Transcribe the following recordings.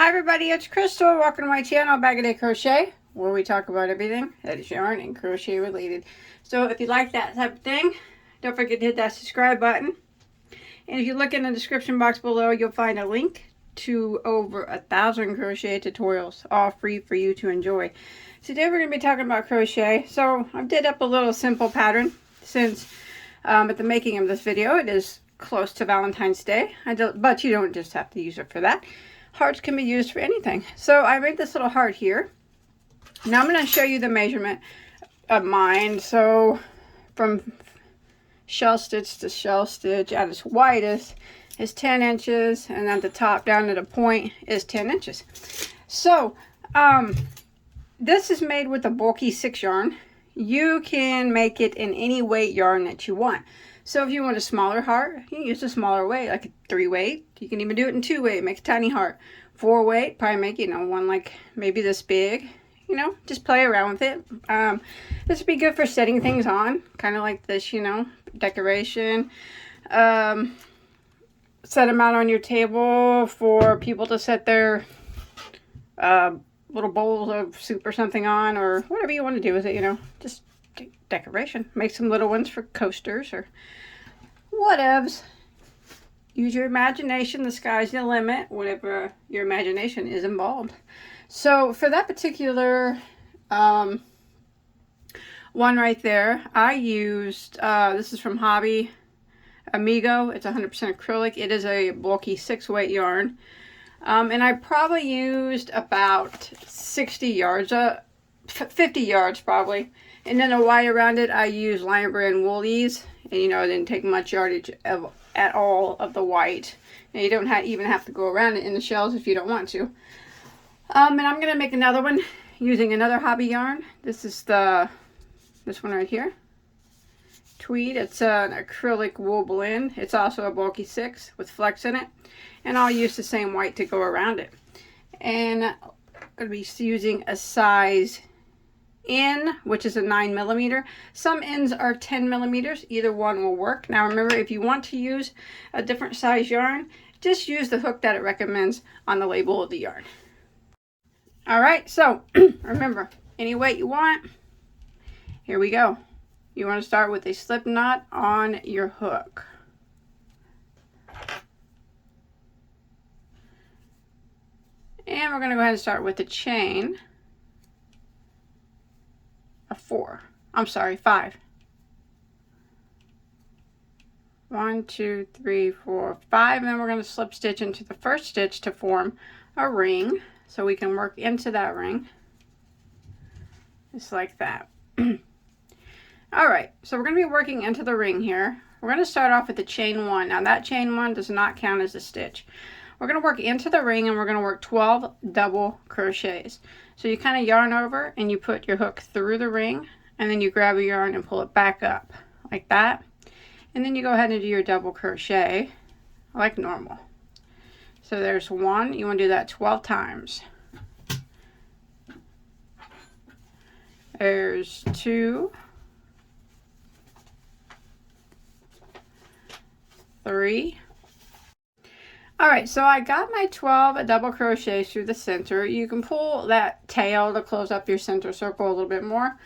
Hi everybody, it's Crystal. Welcome to my channel, Bagoday Crochet, where we talk about everything that is yarn and crochet related. So if you like that type of thing, don't forget to hit that subscribe button. And if you look in the description box below, you'll find a link to over 1,000 crochet tutorials, all free for you to enjoy. Today we're going to be talking about crochet. So I did up a little simple pattern since at the making of this video, it is close to Valentine's Day. But you don't just have to use it for that. Hearts can be used for anything. So I made this little heart here. Now I'm going to show you the measurement of mine. So from shell stitch to shell stitch at its widest is 10 inches, and at the top down to the point is 10 inches. So this is made with a bulky 6 yarn. You can make it in any weight yarn that you want. So if you want a smaller heart, you can use a smaller weight, like a 3 weight. You can even do it in 2 weight, make a tiny heart. 4 weight, probably make, one like maybe this big. Just play around with it. This would be good for setting things on, kind of like this, decoration. Set them out on your table for people to set their little bowls of soup or something on, or whatever you want to do with it, just decoration. Make some little ones for coasters or whatevs. Use your imagination. The sky's the limit, whatever your imagination is involved. So for that particular one right there, I used, this is from Hobby Amigo. It's 100% acrylic. It is a bulky 6 weight yarn. And I probably used about 60 yards, 50 yards probably. And then the wide around it, I used Lion Brand Woolies. And it didn't take much yardage at all of the white. And you don't even have to go around it in the shells if you don't want to. And I'm going to make another one using another hobby yarn. This is this one right here. Tweed. It's an acrylic wool blend. It's also a bulky 6 with flex in it. And I'll use the same white to go around it. And I'm going to be using a size N, which is a 9mm. Some ends are 10mm. Either one will work. Now remember, if you want to use a different size yarn, just use the hook that it recommends on the label of the yarn. Alright, so remember, any weight you want. Here we go. You want to start with a slip knot on your hook. And we're going to go ahead and start with the chain of 5. 1, 2, 3, 4, 5, and then we're going to slip stitch into the first stitch to form a ring, so we can work into that ring just like that. All right, so we're going to be working into the ring here. We're going to start off with the chain 1. Now that chain 1 does not count as a stitch. We're going to work into the ring, and we're going to work 12 double crochets. So you kind of yarn over and you put your hook through the ring, and then you grab your yarn and pull it back up like that. And then you go ahead and do your double crochet like normal. So there's 1. You want to do that 12 times. There's 2, 3. Alright, so I got my 12 double crochets through the center. You can pull that tail to close up your center circle a little bit more,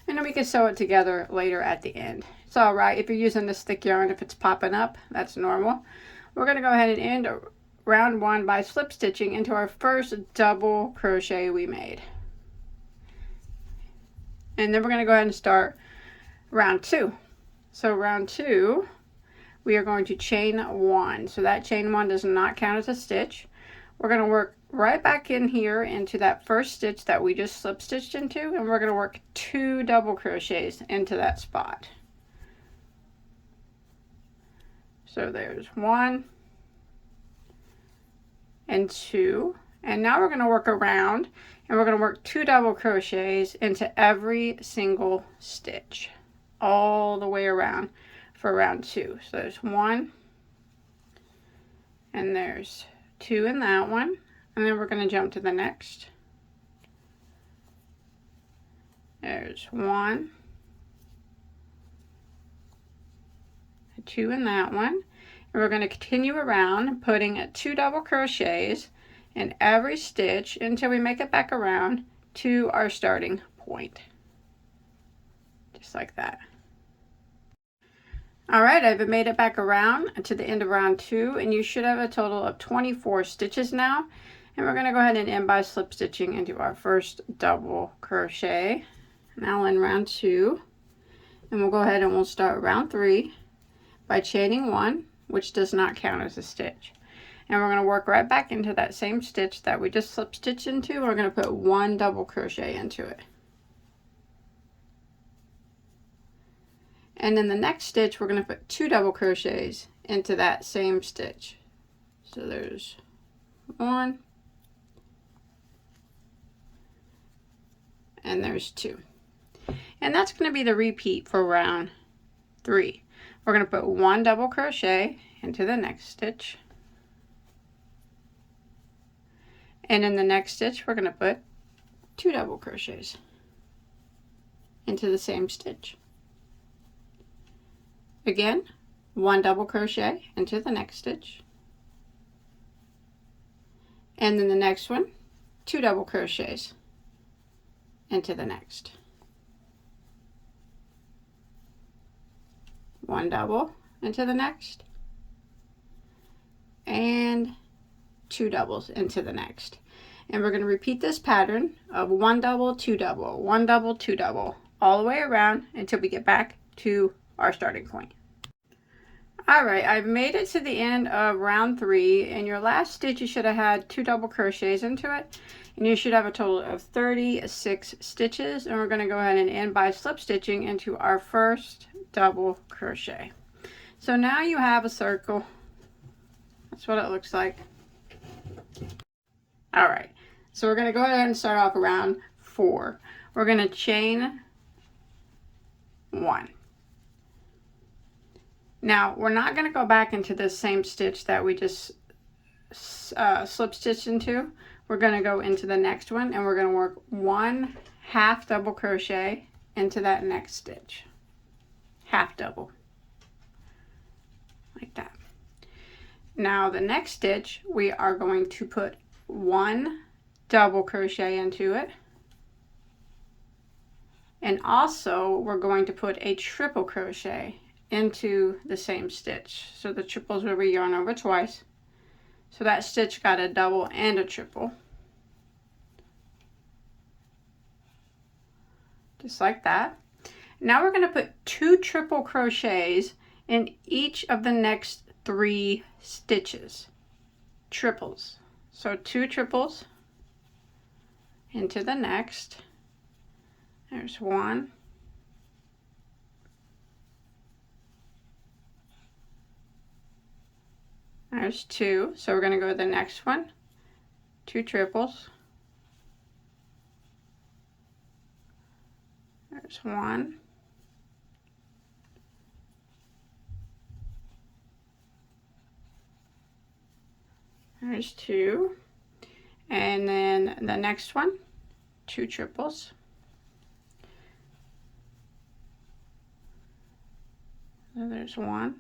and then we can sew it together later at the end. It's alright if you're using this thick yarn. If it's popping up, that's normal. We're going to go ahead and end round 1 by slip stitching into our first double crochet we made. And then we're going to go ahead and start round 2. So round 2, we are going to chain 1. So that chain 1 does not count as a stitch. We're going to work right back in here into that first stitch that we just slip stitched into, and we're going to work 2 double crochets into that spot. So there's 1 and 2, and now we're going to work around, and we're going to work 2 double crochets into every single stitch all the way around for round 2. So there's 1, and there's 2 in that one, and then we're going to jump to the next. There's 1, 2 in that one, and we're going to continue around putting 2 double crochets in every stitch until we make it back around to our starting point. Just like that. Alright, I've made it back around to the end of round 2, and you should have a total of 24 stitches now. And we're going to go ahead and end by slip stitching into our first double crochet. Now in round 2, and we'll go ahead and we'll start round 3 by chaining 1, which does not count as a stitch. And we're going to work right back into that same stitch that we just slip stitched into. We're going to put 1 double crochet into it. And in the next stitch, we're going to put 2 double crochets into that same stitch. So there's 1, and there's 2. And that's going to be the repeat for round 3. We're going to put 1 double crochet into the next stitch. And in the next stitch, we're going to put 2 double crochets into the same stitch. Again, 1 double crochet into the next stitch. And then the next one, 2 double crochets into the next. 1 double into the next. And 2 doubles into the next. And we're going to repeat this pattern of 1 double, 2 double, 1 double, 2 double, all the way around until we get back to our starting point. Alright, I've made it to the end of round 3. In your last stitch, you should have had 2 double crochets into it. And you should have a total of 36 stitches. And we're going to go ahead and end by slip stitching into our first double crochet. So now you have a circle. That's what it looks like. Alright, so we're going to go ahead and start off around 4. We're going to chain 1. Now, we're not going to go back into this same stitch that we just slip stitched into. We're going to go into the next one, and we're going to work 1 half double crochet into that next stitch. Half double. Like that. Now, the next stitch, we are going to put 1 double crochet into it. And also, we're going to put a triple crochet into the same stitch. So the triples will be yarn over twice. So that stitch got a double and a triple. Just like that. Now we're going to put 2 triple crochets in each of the next 3 stitches. Triples. So 2 triples into the next. There's 1. There's 2. So we're going to go to the next one. 2 triples. There's 1. There's 2. And then the next one, 2 triples. So there's 1.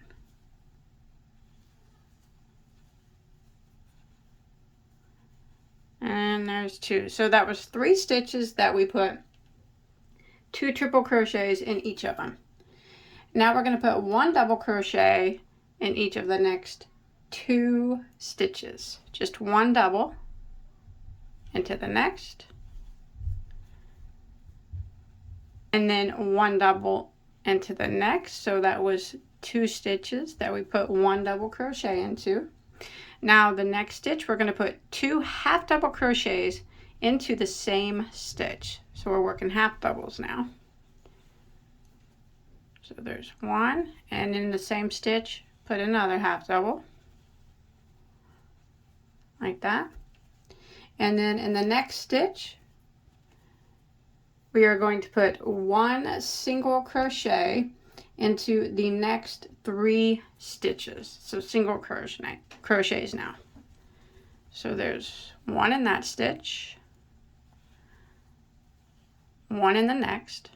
And there's 2. So that was 3 stitches that we put 2 triple crochets in each of them. Now we're going to put 1 double crochet in each of the next 2 stitches. Just 1 double into the next. And then 1 double into the next. So that was 2 stitches that we put 1 double crochet into. Now the next stitch, we're going to put 2 half double crochets into the same stitch. So we're working half doubles now. So there's 1, and in the same stitch, put another half double. Like that. And then in the next stitch, we are going to put 1 single crochet into the next 3 stitches. So single crochets now. So there's 1 in that stitch, 1 in the next,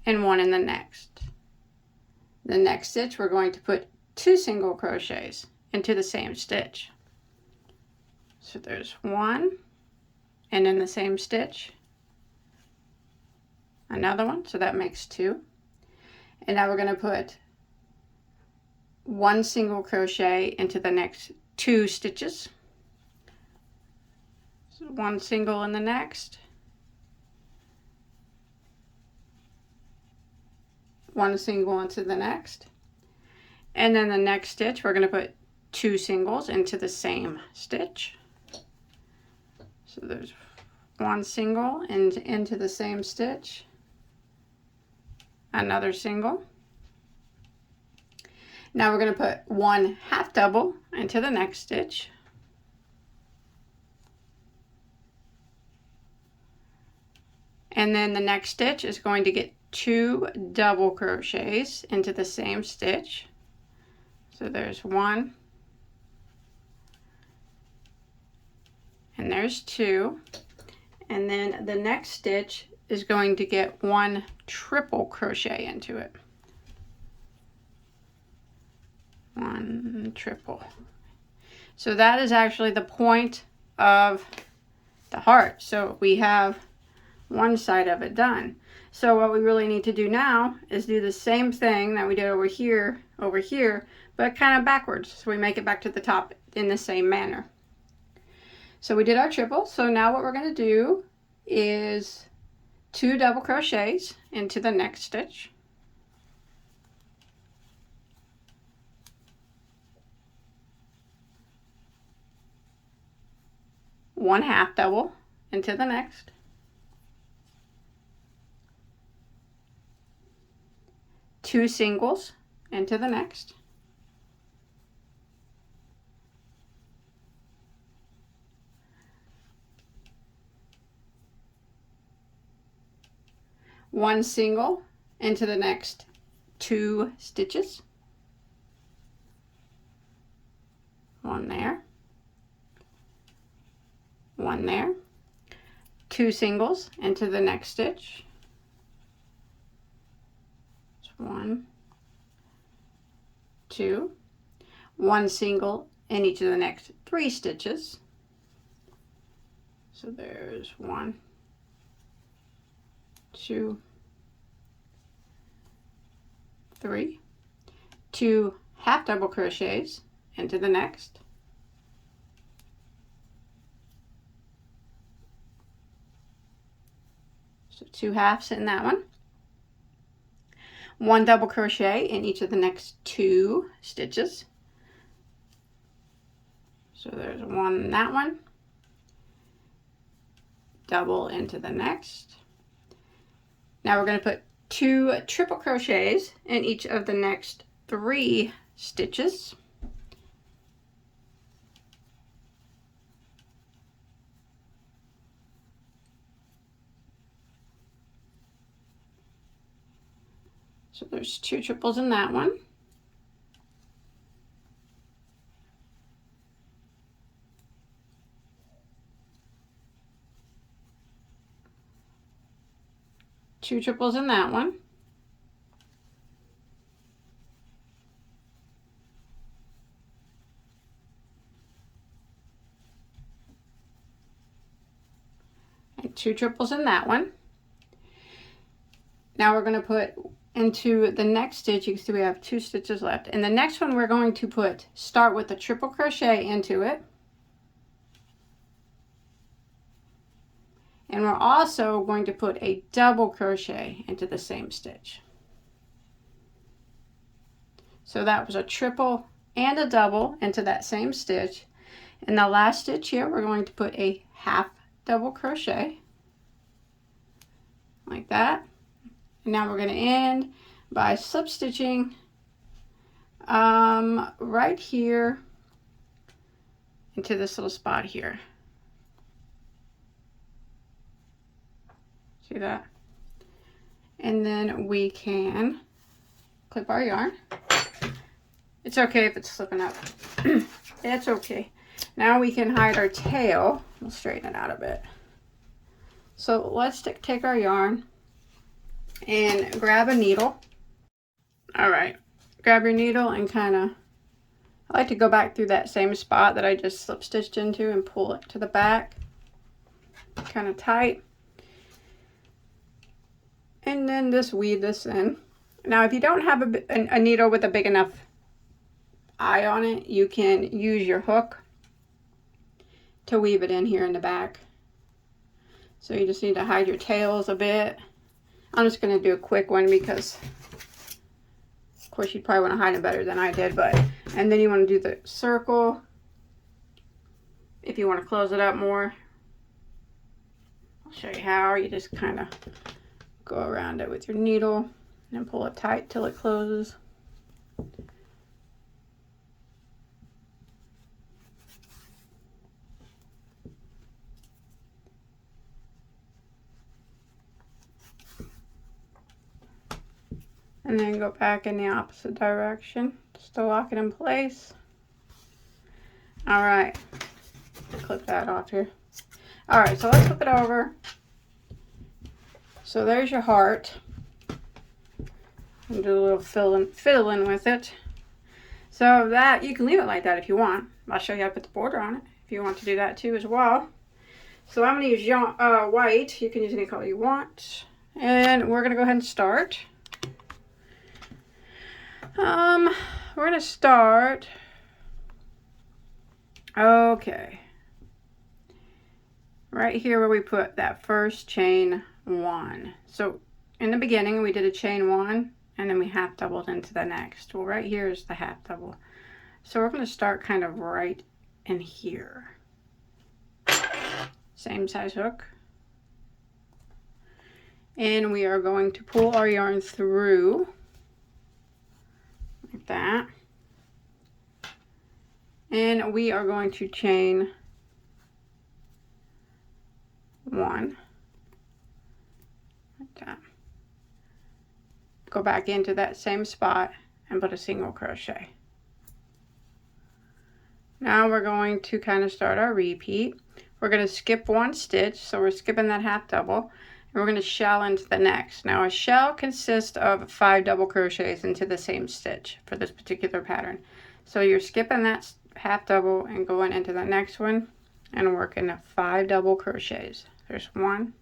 and 1 in the next. The next stitch, we're going to put 2 single crochets into the same stitch. So there's one, and in the same stitch, another one, so that makes two. And now we're going to put one single crochet into the next two stitches. So one single in the next, one single into the next, and then the next stitch we're going to put two singles into the same stitch. So there's one single and into the same stitch, another single. Now we're going to put one half double into the next stitch, and then the next stitch is going to get two double crochets into the same stitch. So there's one, and there's two, and then the next stitch is going to get one triple crochet into it. One triple. So that is actually the point of the heart. So we have one side of it done. So what we really need to do now is do the same thing that we did over here, but kind of backwards. So we make it back to the top in the same manner. So we did our triple. So now what we're going to do is two double crochets into the next stitch. One half double into the next. Two singles into the next. One single into the next two stitches. One there. One there. Two singles into the next stitch. One, two, one single in each of the next three stitches. So there's one, two, three, two half double crochets into the next. So two halves in that one. One double crochet in each of the next two stitches. So there's one in that one. Double into the next. Now we're going to put two triple crochets in each of the next three stitches. So there's two triples in that one. Two triples in that one. And two triples in that one. Now we're going to put into the next stitch, you can see we have two stitches left. And the next one we're going to start with a triple crochet into it. And we're also going to put a double crochet into the same stitch. So that was a triple and a double into that same stitch. In the last stitch here, we're going to put a half double crochet like that. And now we're going to end by slip stitching right here into this little spot here. See that? And then we can clip our yarn. It's okay if it's slipping up. It's okay. Now we can hide our tail. We'll straighten it out a bit. So let's take our yarn and grab a needle. All right, grab your needle and kind of I like to go back through that same spot that I just slip stitched into and pull it to the back, kind of tight. And then just weave this in. Now if you don't have a needle with a big enough eye on it, you can use your hook to weave it in here in the back. So you just need to hide your tails a bit. I'm just going to do a quick one because of course you'd probably want to hide it better than I did, but and then you want to do the circle if you want to close it up more. I'll show you how. You just kind of go around it with your needle and pull it tight till it closes. And then go back in the opposite direction just to lock it in place. All right, clip that off here. All right, so let's flip it over. So there's your heart. And do a little fiddling with it. So that, you can leave it like that if you want. I'll show you how to put the border on it if you want to do that too as well. So I'm going to use white. You can use any color you want. And we're going to go ahead and start. We're going to start. Okay. Right here where we put that first chain 1. So in the beginning we did a chain 1 and then we half doubled into the next. Well, right here is the half double. So we're going to start kind of right in here. Same size hook. And we are going to pull our yarn through like that. And we are going to chain 1 like that. Go back into that same spot and put a single crochet. Now we're going to kind of start our repeat. We're going to skip 1 stitch, so we're skipping that half double, and we're going to shell into the next. Now a shell consists of 5 double crochets into the same stitch for this particular pattern. So you're skipping that half double and going into the next one and working 5 double crochets. There's 1,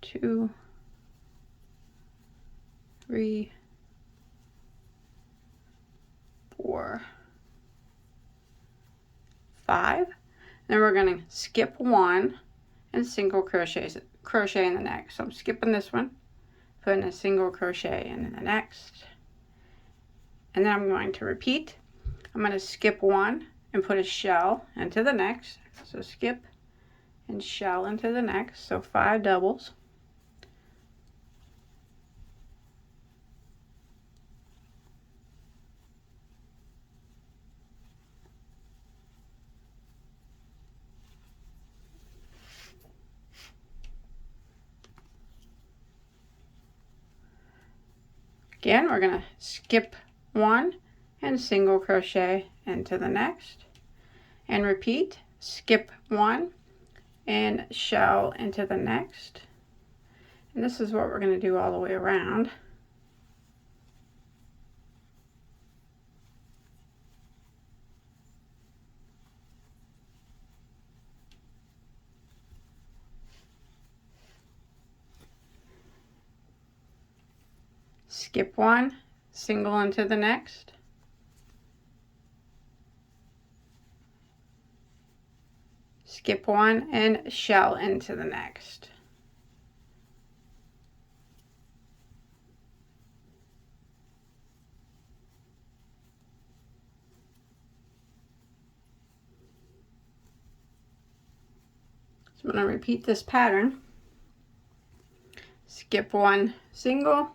2, 3, 4, 5. Then we're going to skip 1 and single crochet in the next. So I'm skipping this one, putting a single crochet in the next, and then I'm going to repeat. I'm going to skip 1 and put a shell into the next. So skip and shell into the next. So 5 doubles. Again, we're going to skip 1 and single crochet into the next, and repeat. Skip 1 and shell into the next, and this is what we're going to do all the way around. Skip 1, single into the next, skip 1 and shell into the next. So I'm going to repeat this pattern. Skip 1 single,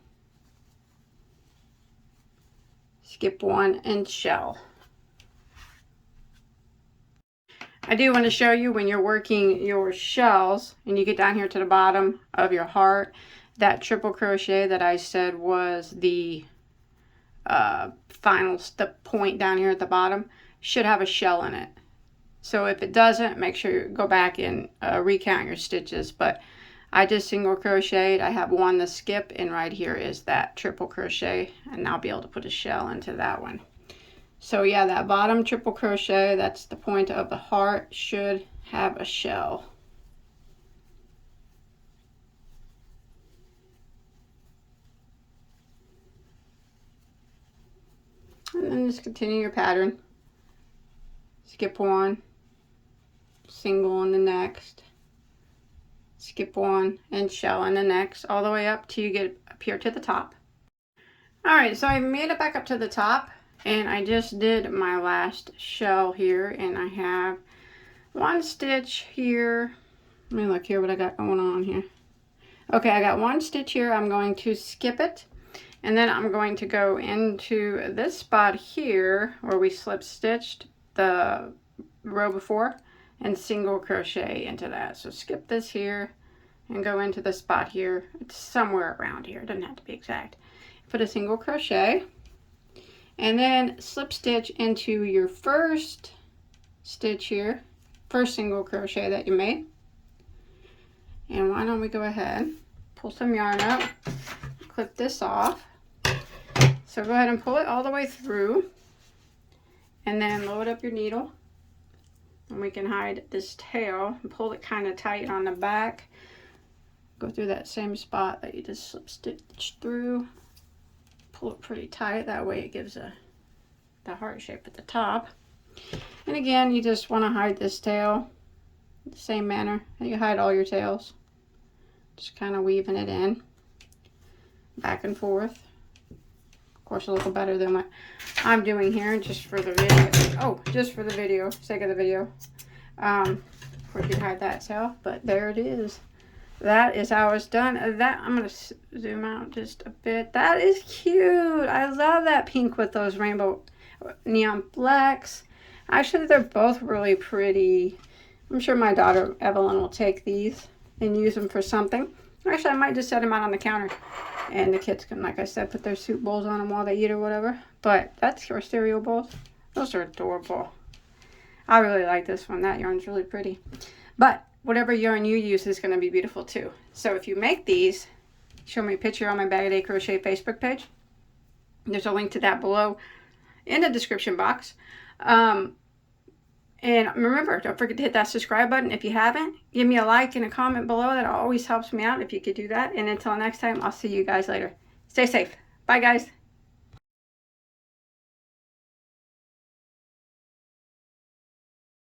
skip 1 and shell. I do want to show you when you're working your shells and you get down here to the bottom of your heart, that triple crochet that I said was the final point down here at the bottom should have a shell in it. So if it doesn't, make sure you go back and recount your stitches. But I just single crocheted. I have one to skip, and right here is that triple crochet, and I'll be able to put a shell into that one. So yeah, that bottom triple crochet, that's the point of the heart, should have a shell. And then just continue your pattern. Skip one, single in the next, skip one, and shell in the next, all the way up till you get up here to the top. Alright, so I made it back up to the top, and I just did my last shell here, and I have one stitch here. Let me look here what I got going on here. Okay, I got one stitch here. I'm going to skip it, and then I'm going to go into this spot here where we slip stitched the row before and single crochet into that. So skip this here and go into the spot here. It's somewhere around here, it doesn't have to be exact. Put a single crochet and then slip stitch into your first stitch here, first single crochet that you made. And why don't we go ahead, pull some yarn up, clip this off. So go ahead and pull it all the way through, and then load up your needle, and we can hide this tail and pull it kind of tight on the back. Go through that same spot that you just slip stitch through, pull it pretty tight, that way it gives the heart shape at the top. And again, you just want to hide this tail the same manner that you hide all your tails, just kind of weaving it in back and forth. Of course, a little better than what I'm doing here, just for the video. Oh, just for the video, sake of the video. Of course, you hide that tail, but there it is. That is how it's done. That, I'm going to zoom out just a bit. That is cute. I love that pink with those rainbow neon blacks. Actually, they're both really pretty. I'm sure my daughter Evelyn will take these and use them for something. Actually, I might just set them out on the counter, and the kids can, like I said, put their soup bowls on them while they eat or whatever. But that's your cereal bowls. Those are adorable. I really like this one. That yarn's really pretty. But whatever yarn you use is going to be beautiful too. So if you make these, show me a picture on my Bagoday Crochet Facebook page. There's a link to that below in the description box. And remember, don't forget to hit that subscribe button if you haven't. Give me a like and a comment below. That always helps me out if you could do that. And until next time, I'll see you guys later. Stay safe. Bye, guys.